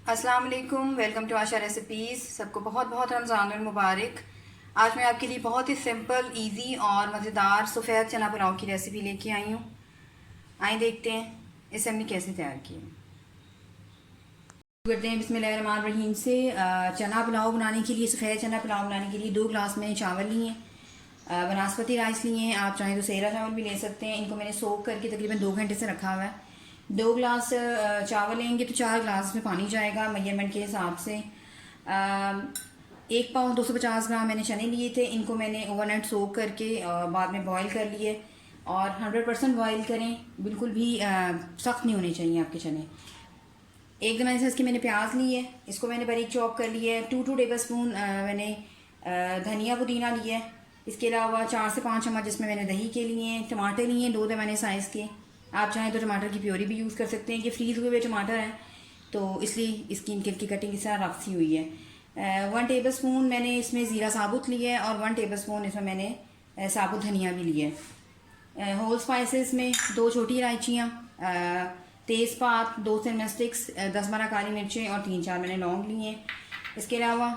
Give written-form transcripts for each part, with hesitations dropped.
अस्सलाम वालेकुम, welcome to Asha recipes. सबको बहुत बहुत रमज़ान मुबारक। आज मैं आपके लिए बहुत ही सिंपल, इजी और मज़ेदार सफ़ेद चना पुलाव की रेसिपी लेके आई हूँ। आइए देखते हैं इसे हमने कैसे तैयार किया। शुरू करते हैं बिस्मिल्लाहिर्रहमानिर्रहीम से। चना पुलाव बनाने के लिए, सफ़ेद चना पुलाव बनाने के लिए 2 गिलास मैंने चावल लिए हैं। बनास्पति राइस लिए हैं, आप चाहें तो सेहरा चावल भी ले सकते हैं। इनको मैंने सोक करके तकरीबन 2 घंटे से रखा हुआ है। 2 गिलास चावल लेंगे तो 4 गिलास में पानी जाएगा मेजरमेंट के हिसाब से। 1 पाव 250 ग्राम मैंने चने लिए थे। इनको मैंने ओवरनाइट सोक करके बाद में बॉईल कर लिए। और 100% बॉईल करें, बिल्कुल भी सख्त नहीं होने चाहिए आपके चने। एक दरमियानी साइज़ के मैंने प्याज ली है, इसको मैंने बारीक चॉप कर लिया है। 2 टेबल स्पून मैंने धनिया पुदीना लिया है। इसके अलावा 4 से 5 चम्मच जिसमें मैंने दही के लिए हैं। टमाटर लिए हैं 2 दरमियाने साइज़ के। आप चाहें तो टमाटर की प्योरी भी यूज़ कर सकते हैं। कि फ्रीज़ हुए हुए टमाटर हैं तो इसलिए इसकी इनकी कटिंग इस तरह रफ सी हुई है। 1 टेबल स्पून मैंने इसमें ज़ीरा साबुत लिया है और 1 टेबल स्पून इसमें मैंने साबुत धनिया भी लिया है। होल स्पाइसेस में 2 छोटी इलायचियाँ, तेज़पात, 2 सिनेमन स्टिक्स, 10-12 काली मिर्चें और 3-4 मैंने लौंग लिए हैं। इसके अलावा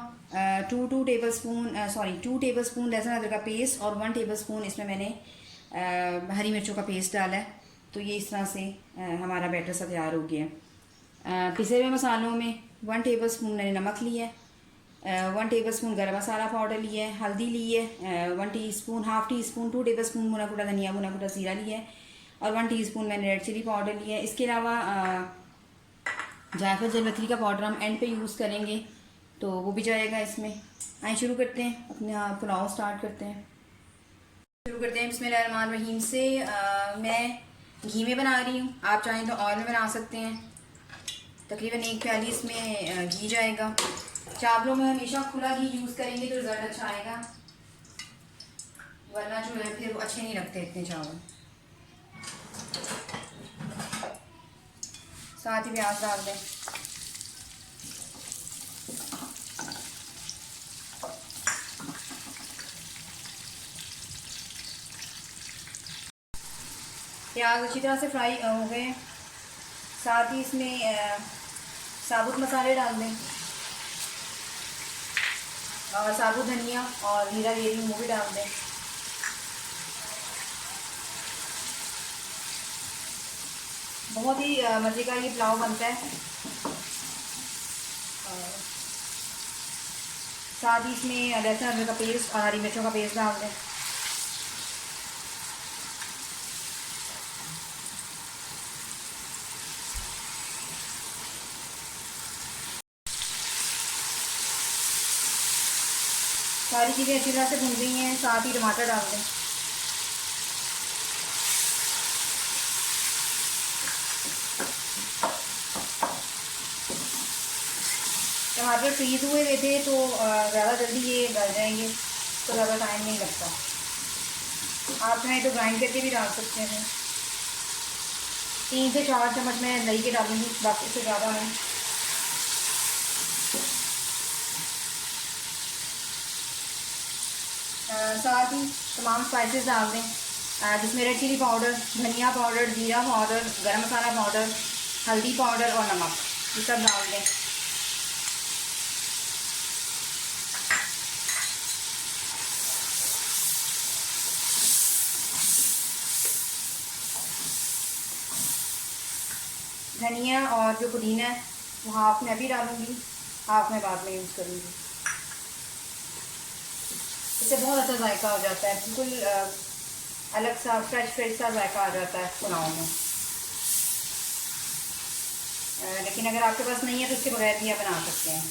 2 टेबल स्पून लहसुन अदरक का पेस्ट और 1 टेबल स्पून इसमें मैंने हरी मिर्चों का पेस्ट डाला है। तो ये इस तरह से हमारा बैटर सा तैयार हो गया है। पिसे हुए मसालों में 1 टेबल स्पून मैंने नमक लिया है, 1 टेबल स्पून गर्म मसाला पाउडर लिया है, हल्दी ली है 1 teaspoon, half tea spoon, 2 table spoon भुना कुटा धनिया, भुना कुटा जीरा लिया है और 1 टीस्पून मैंने रेड चिली पाउडर लिया है। इसके अलावा जायफल जलवतरी का पाउडर हम एंड पे यूज़ करेंगे तो वो भी जाएगा इसमें। आइए शुरू करते हैं, अपने पुलाव स्टार्ट करते हैं। बिस्मिल्लाहिर्रहमानिर्रहीम से। मैं घी में बना रही हूँ, आप चाहें तो ऑयल में बना सकते हैं। तकरीबन 1 प्याली इसमें घी जाएगा। चावलों में हमेशा खुला घी यूज़ करेंगे तो रिज़ल्ट अच्छा आएगा, वरना जो है फिर वो अच्छे नहीं लगते इतने चावल। साथ ही प्याज डाल दें। प्याज अच्छी तरह से फ्राई हो गए। साथ ही इसमें साबुत मसाले डाल दें और साबुत धनिया और जीरा ले रही हूँ वो भी डाल दें। बहुत ही मज़े का ये पुलाव बनता है। साथ ही इसमें लहसुन अदरक का पेस्ट और हरी मिर्चों का पेस्ट डाल दें। सारी चीज़ें अच्छी तरह से भून गई हैं। साथ ही टमाटर डाल दें। टमाटर फ्रीज हुए थे तो ज़्यादा जल्दी ये गल जाएंगे, तो ज़्यादा टाइम नहीं लगता। आप चाहें तो ग्राइंड करके भी डाल सकते हैं। 3 से 4 चम्मच मैं दही के डालूँगी, बाकी से ज़्यादा नहीं। साथ ही तमाम स्पाइसेस डाल दें, जिसमें रेड चिली पाउडर, धनिया पाउडर, जीरा पाउडर, गरम मसाला पाउडर, हल्दी पाउडर और नमक, ये सब डाल दें। धनिया और जो पुदीना है वो हाफ में अभी डालूँगी, हाफ में बाद में यूज़ करूँगी। इससे बहुत अच्छा जायका हो जाता है, बिल्कुल अलग सा फ्रेश सा जायका आ जाता है पुलाव में। लेकिन अगर आपके पास नहीं है तो उसके बगैर भी आप बना सकते हैं।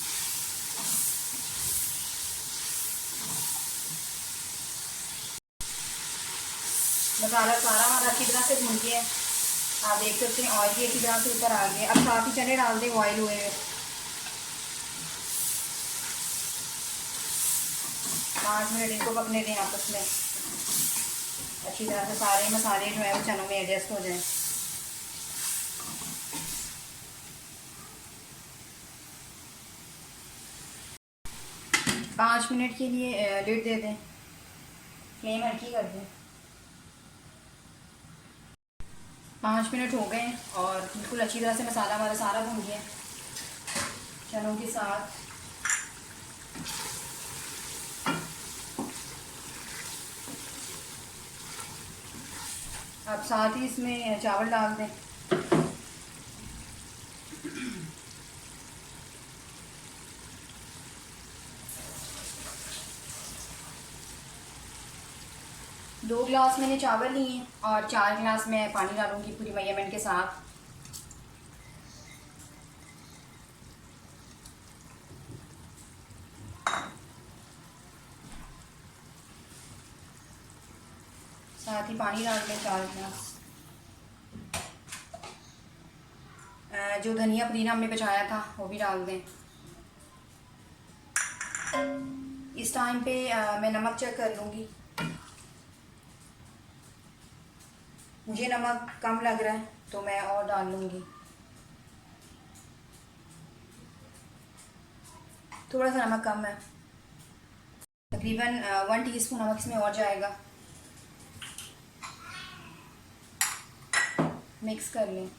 मसाला सारा हमारा अच्छी तरह से भून गया है, आप देख सकते हैं ऑयल भी अच्छी तरह से ऊपर आ गया। अब साथ ही चने डाल दें बॉयल हुए हुए। 5 मिनट इनको पकने दें आपस में, अच्छी तरह से सारे मसाले जो है वो चनों में एडजस्ट हो जाएं। पाँच मिनट के लिए लिड दे दें, फ्लेम हल्की कर दें। 5 मिनट हो गए और बिल्कुल अच्छी तरह से मसाला हमारा सारा भून गया। चनों के साथ अब साथ ही इसमें चावल डाल दें। दो गिलास मैंने चावल लिए और 4 गिलास मैं पानी डालूंगी पूरी मेजरमेंट के साथ। साथ ही पानी डाल दें 4 गिलास। जो धनिया पुदीना हमने बचाया था वो भी डाल दें। इस टाइम पे मैं नमक चेक कर लूँगी। मुझे नमक कम लग रहा है तो मैं और डाल लूँगी। थोड़ा सा नमक कम है, तकरीबन 1 टीस्पून नमक इसमें और जाएगा। मिक्स कर लें।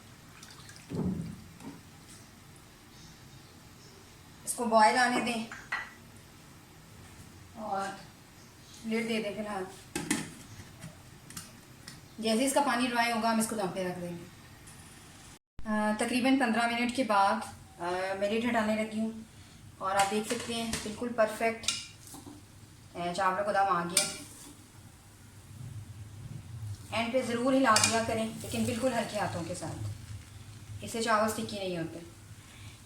इसको बॉयल आने दें और लिड दे दें फिलहाल। जैसे इसका पानी ड्राई होगा हम इसको दम पे रख देंगे। तकरीबन 15 मिनट के बाद मैं लिड हटाने लगी हूँ और आप देख सकते हैं बिल्कुल परफेक्ट चावलों को दम आ गया। एंड पे ज़रूर हिला दिया करें, लेकिन बिल्कुल हल्के हाथों के साथ, इससे चावल स्टिकी नहीं होते।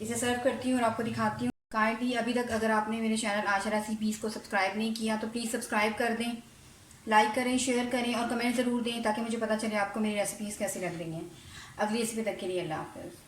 इसे सर्व करती हूँ और आपको दिखाती हूँ। काइंडली अभी तक अगर आपने मेरे चैनल आशा रेसिपीज़ को सब्सक्राइब नहीं किया तो प्लीज़ सब्सक्राइब कर दें, लाइक करें, शेयर करें और कमेंट ज़रूर दें ताकि मुझे पता चले आपको मेरी रेसिपीज़ कैसी लग रही हैं। अगली रेसिपी तक के लिए अल्लाह हाफ़िज़।